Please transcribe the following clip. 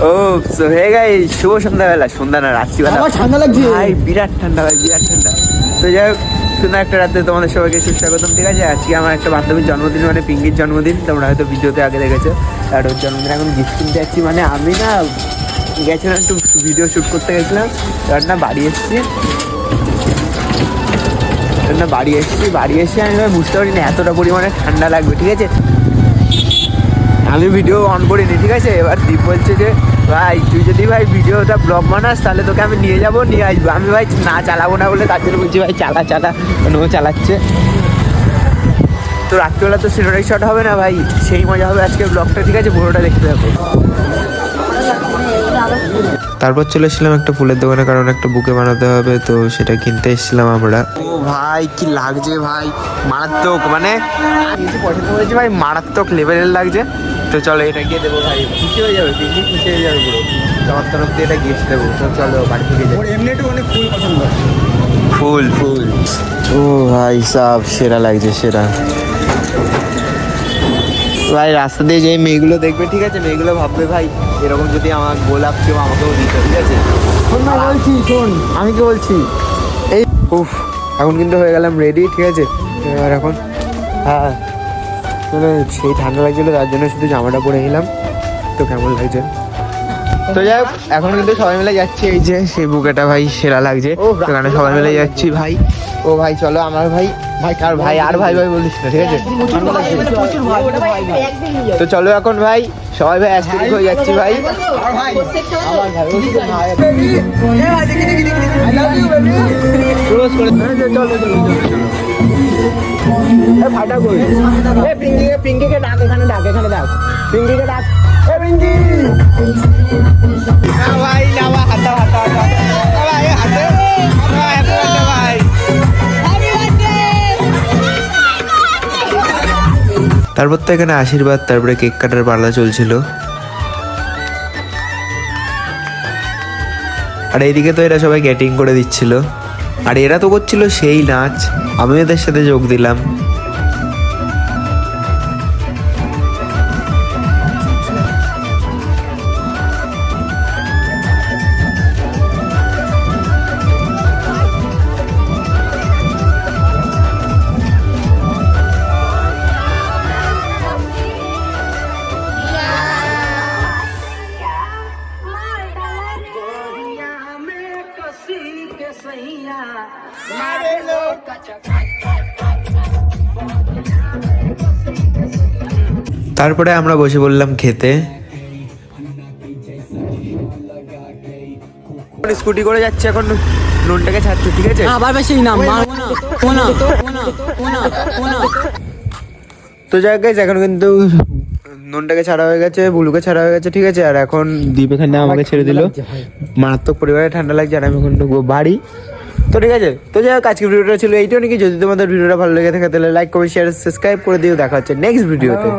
ও হয়ে গাই শুভ সন্ধ্যাবেলা, সন্ধ্যা না রাত্রিবেলা, ঠান্ডা লাগছে ভাই, বিরাট ঠান্ডা ভাই, বিরাট ঠান্ডা। তো যাই হোক, সুন্দর একটা রাতে তোমাদের সবাইকে সুস্বাগতম। ঠিক আছে, আজকে আমার একটা বান্ধবীর জন্মদিন, মানে পিঙ্কির জন্মদিন। তোমরা হয়তো ভিডিওতে আগে দেখেছো। আর ওর জন্মদিন এখন গিফট কিনতে যাচ্ছি। মানে আমি না গেছিলাম একটু ভিডিও শ্যুট করতে গেছিলাম, এবার না বাড়ি এসেছি, বাড়ি এসে আমি বুঝতে পারি না এতটা পরিমাণে ঠান্ডা লাগবে। ঠিক আছে, আমি ভিডিও অন করিনি। ঠিক আছে, এবার দীপ বলছে যে ভাই তুই যদি ভাই ভিডিওটা ব্লগ বানাস তাহলে তোকে আমি নিয়ে যাবো, নিয়ে আসবো। আমি ভাই না চালাবো না বলে তার জন্য বলছি ভাই চালা ও চালাচ্ছে। তো রাত্রিবেলা তো সিনেমাটিক শট হবে না ভাই, সেই মজা হবে আজকের ব্লগটা। ঠিক আছে, পুরোটা দেখতে হবে। তারপর চলে এসেছিলাম একটা ফুলের দোকানে, কারণ একটা বুকে বানাতে হবে, তো সেটা কিনতে এসেছিলাম আমরা। ও ভাই কি লাগছে ভাই, মারাত্মক, মানে পছন্দ করেছি ভাই, মারাত্মক লেভেলের লাগছে। তো চলো এটা গিয়ে দেবো ভাই, খুশি হয়ে যাবে, পিঙ্কি খুশি হয়ে যাবে পুরো। তোমার তরফ দিয়ে এটা গিফট দেবো। তো চলো বাড়ি থেকে যাবো। এমনি একটু অনেক ফুল পছন্দ। ফুল ও ভাই সব সেরা লাগছে, সেরা ভাই। রাস্তা দিয়ে যে মেয়েগুলো দেখবে, ঠিক আছে, মেয়েগুলো ভাববে ভাই এরকম যদি আমার গোলাপ কেউ আমাকেও দিত। ঠিক আছে, শোন না বলছি, শোন আমি কি বলছি, এই উফ, এখন কিন্তু হয়ে গেলাম রেডি। ঠিক আছে, এবার এখন হ্যাঁ মানে সেই ঠান্ডা লাগছিলো, তার জন্য শুধু জামাটা পরে নিলাম। তো কেমন লাগছে? তো যাই হোক, এখন কিন্তু সবাই মিলে যাচ্ছি। এই যে সেই বুকেটা ভাই সেরা লাগছে, সেখানে সবাই মিলে যাচ্ছি ভাই। ও ভাই চলো, আমার ভাই কার ভাই, আর ভাই বলিস না। ঠিক আছে, তো চলো এখন ভাই সবাই ভাই অ্যাস্থেটিক হয়ে যাচ্ছি ভাই। ফাটা কই পিঙ্কিকে ডাক, এখানে ডাক, পিঙ্কিকে ডাক, পিঙ্কি ভাই নামা হাতা ভাই। তারপর তো এখানে আশীর্বাদ, তারপরে কেক কাটার পালা চলছিল। আর এইদিকে তো এরা সবাই গ্যাটিং করে দিচ্ছিল, আর এরা তো করছিল সেই নাচ, আমি এদের সাথে যোগ দিলাম। তারপরে আমরা বসে বললাম খেতে। স্কুটি করে যাচ্ছে এখন, নুনটাকে ছাড়ছে। ঠিক আছে, আবার বেশি নাম মারবো না। তো যাই গাইস, এখন কিন্তু নুনটাকে ছাড়া হয়ে গেছে, বুলুকে ছাড়া হয়ে গেছে। ঠিক আছে, আর এখন দীপ এখানে আমাকে ছেড়ে দিল। মারাত্মক পরিবারে ঠান্ডা লাগছে, আর আমি এখন ঢুকবো বাড়ি। তো ঠিক আছে, তো যাই হোক আজকের ভিডিওটা ছিল এইটাও নাকি। যদি তোমাদের ভিডিওটা ভালো লেগে থাকে তাহলে লাইক, কমেন্ট, শেয়ার, সাবস্ক্রাইব করে দিও। দেখা হচ্ছে নেক্সট ভিডিওতে।